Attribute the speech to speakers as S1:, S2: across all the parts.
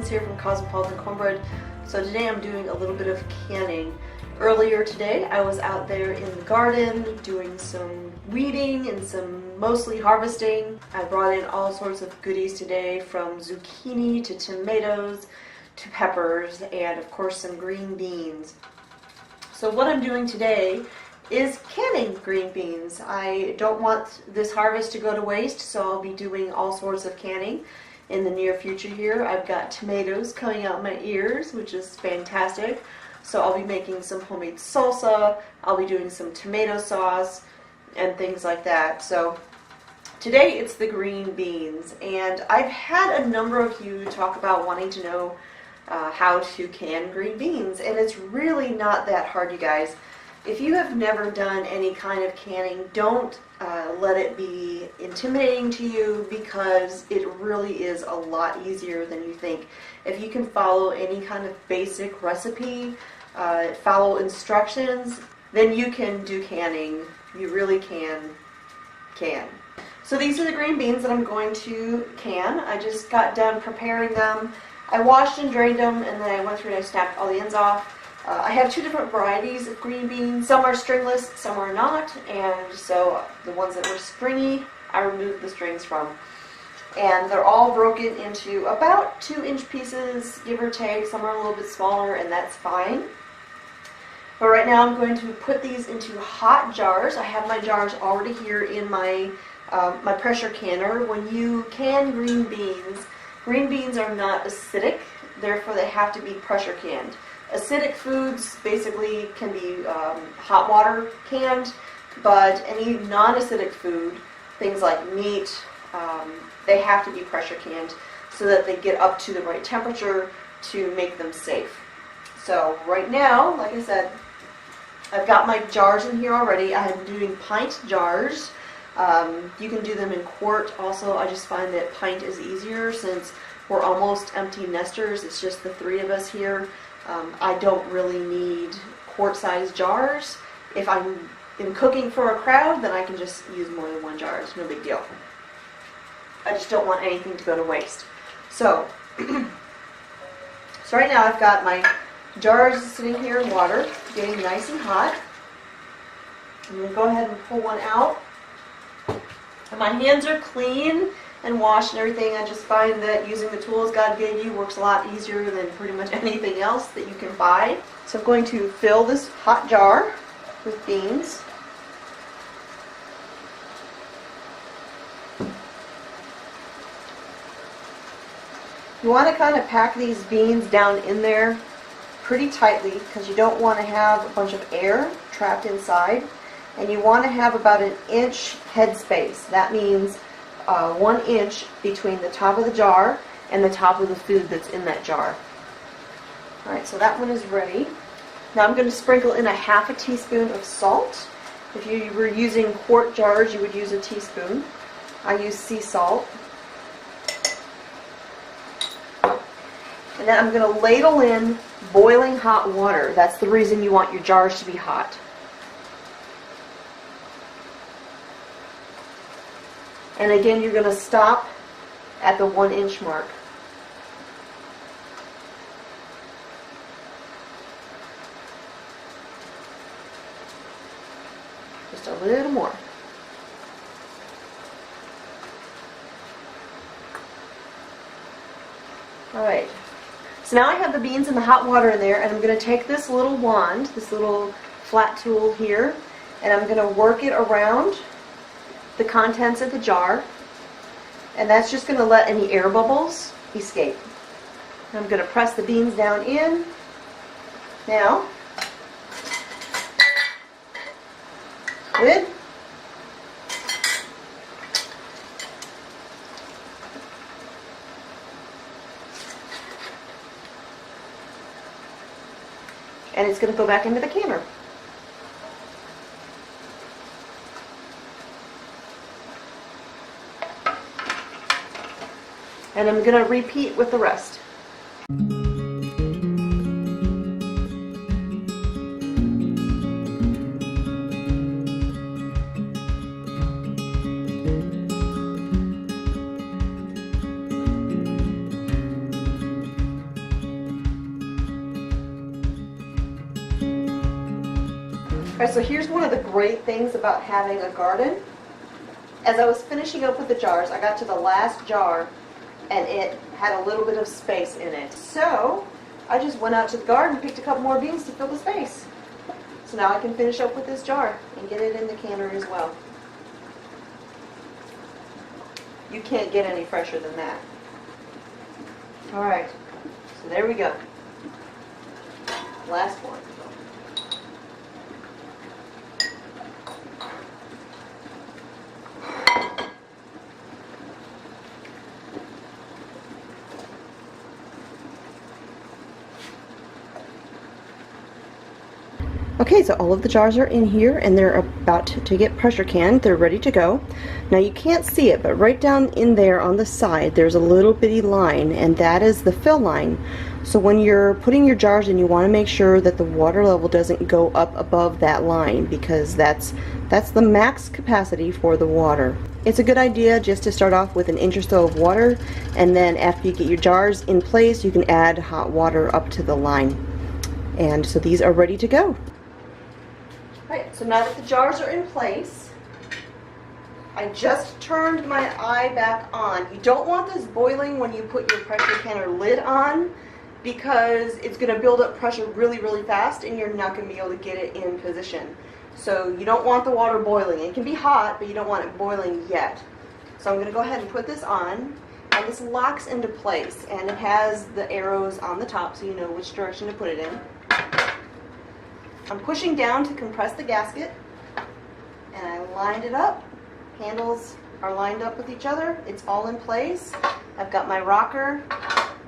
S1: Constance here from Cosmopolitan Cornbread. So today I'm doing a little bit of canning. Earlier today I was out there in the garden doing some weeding and some mostly harvesting. I brought in all sorts of goodies today, from zucchini to tomatoes to peppers and of course some green beans. So what I'm doing today is canning green beans. I don't want this harvest to go to waste, so I'll be doing all sorts of canning in the near future here. I've got tomatoes coming out my ears, which is fantastic. So I'll be making some homemade salsa, I'll be doing some tomato sauce and things like that. So today it's the green beans, and I've had a number of you talk about wanting to know how to can green beans, and it's really not that hard, you guys. If you have never done any kind of canning, don't let it be intimidating to you, because it really is a lot easier than you think. If you can follow any kind of basic recipe, follow instructions, then you can do canning. You really can. So these are the green beans that I'm going to can. I just got done preparing them. I washed and drained them, and then I went through and I snapped all the ends off. I have two different varieties of green beans. Some are stringless, some are not, and so the ones that were stringy, I removed the strings from. And they're all broken into about 2-inch pieces, give or take. Some are a little bit smaller, and that's fine. But right now I'm going to put these into hot jars. I have my jars already here in my my pressure canner. When you can green beans are not acidic, therefore they have to be pressure canned. Acidic foods basically can be hot water canned, but any non-acidic food, things like meat, they have to be pressure canned so that they get up to the right temperature to make them safe. So right now, like I said, I've got my jars in here already. I am doing pint jars. You can do them in quart also. I just find that pint is easier since we're almost empty nesters. It's just the three of us here. I don't really need quart-sized jars. If I'm cooking for a crowd, then I can just use more than one jar. It's no big deal. I just don't want anything to go to waste. So, so right now I've got my jars sitting here in water, getting nice and hot. I'm going to go ahead and pull one out. And my hands are clean and washed and everything. I just find that using the tools God gave you works a lot easier than pretty much anything else that you can buy. So I'm going to fill this hot jar with beans. You want to kind of pack these beans down in there pretty tightly, because you don't want to have a bunch of air trapped inside, and you want to have about 1 inch head space. That means 1 inch between the top of the jar and the top of the food that's in that jar. Alright, so that one is ready. Now I'm going to sprinkle in 1/2 teaspoon of salt. If you were using quart jars, you would use a teaspoon. I use sea salt. And then I'm going to ladle in boiling hot water. That's the reason you want your jars to be hot. And again, you're going to stop at the 1 inch mark. Just a little more. Alright. So now I have the beans and the hot water in there, and I'm going to take this little wand, this little flat tool here, and I'm going to work it around the contents of the jar, and that's just going to let any air bubbles escape. I'm going to press the beans down in. Now, good. And it's going to go back into the canner. And I'm going to repeat with the rest. Alright, so here's one of the great things about having a garden. As I was finishing up with the jars, I got to the last jar and it had a little bit of space in it. So I just went out to the garden and picked a couple more beans to fill the space. So now I can finish up with this jar and get it in the canner as well. You can't get any fresher than that. Alright, so there we go. Last one. Okay, so all of the jars are in here and they're about to get pressure canned. They're ready to go. Now you can't see it, but right down in there on the side there's a little bitty line, and that is the fill line. So when you're putting your jars in, you want to make sure that the water level doesn't go up above that line, because that's the max capacity for the water. It's a good idea just to start off with an inch or so of water, and then after you get your jars in place you can add hot water up to the line. And so these are ready to go. Right, so now that the jars are in place, I just turned my eye back on. You don't want this boiling when you put your pressure canner lid on, because it's going to build up pressure really, really fast and you're not going to be able to get it in position. So you don't want the water boiling. It can be hot, but you don't want it boiling yet. So I'm going to go ahead and put this on, and this locks into place, and it has the arrows on the top so you know which direction to put it in. I'm pushing down to compress the gasket, and I lined it up. Handles are lined up with each other. It's all in place. I've got my rocker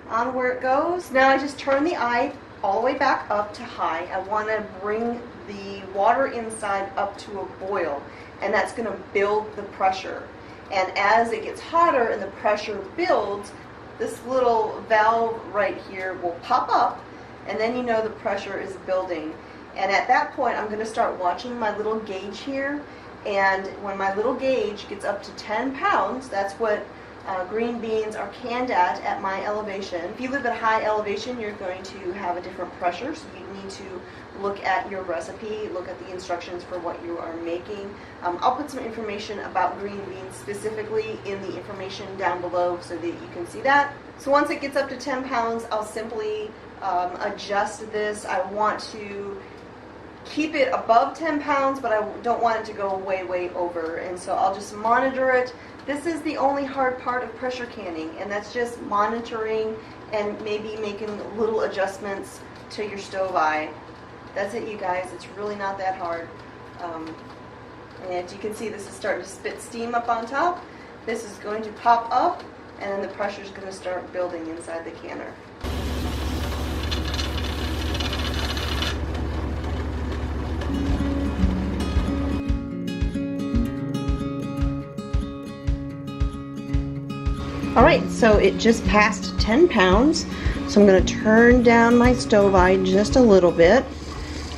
S1: on where it goes. Now I just turn the eye all the way back up to high. I want to bring the water inside up to a boil, and that's going to build the pressure. And as it gets hotter and the pressure builds, this little valve right here will pop up, and then you know the pressure is building. And at that point, I'm going to start watching my little gauge here, and when my little gauge gets up to 10 pounds, that's what green beans are canned at my elevation. If you live at high elevation, you're going to have a different pressure, so you need to look at your recipe, look at the instructions for what you are making. I'll put some information about green beans specifically in the information down below so that you can see that. So once it gets up to 10 pounds, I'll simply adjust this. I want to keep it above 10 pounds, but I don't want it to go way, way over. And so I'll just monitor it. This is the only hard part of pressure canning, and that's just monitoring and maybe making little adjustments to your stove eye. That's it, you guys. It's really not that hard. And as you can see, this is starting to spit steam up on top. This is going to pop up, and then the pressure is going to start building inside the canner. Alright, so it just passed 10 pounds, so I'm going to turn down my stove eye just a little bit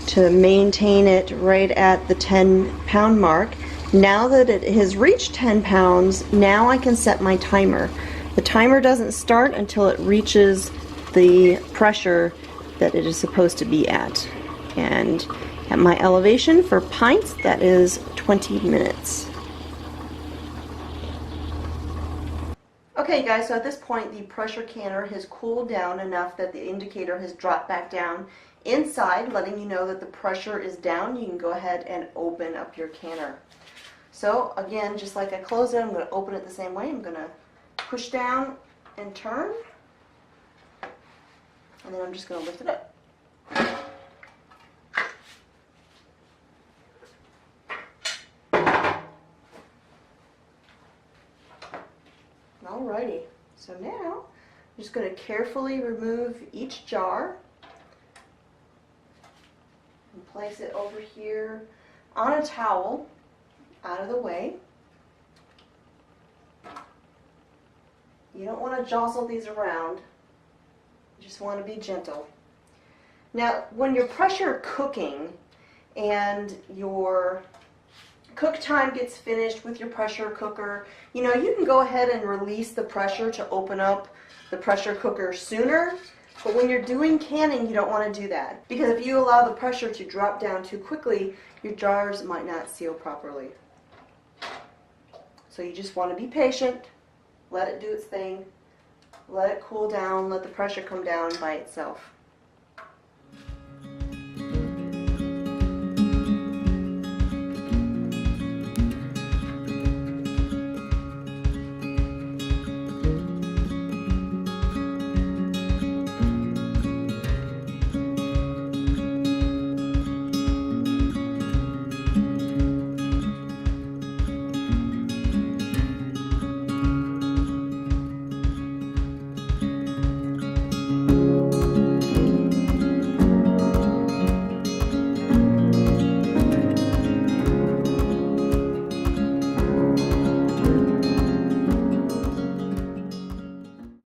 S1: to maintain it right at the 10-pound mark. Now that it has reached 10 pounds, now I can set my timer. The timer doesn't start until it reaches the pressure that it is supposed to be at. And at my elevation for pints, that is 20 minutes. Okay guys, so at this point the pressure canner has cooled down enough that the indicator has dropped back down inside, letting you know that the pressure is down. You can go ahead and open up your canner. So again, just like I closed it, I'm going to open it the same way. I'm going to push down and turn, and then I'm just going to lift it up. Alrighty, so now I'm just going to carefully remove each jar and place it over here on a towel out of the way. You don't want to jostle these around, you just want to be gentle. Now when you're pressure cooking and your cook time gets finished with your pressure cooker, you can go ahead and release the pressure to open up the pressure cooker sooner. But when you're doing canning, you don't want to do that. Because if you allow the pressure to drop down too quickly, your jars might not seal properly. So you just want to be patient, let it do its thing, let it cool down, let the pressure come down by itself.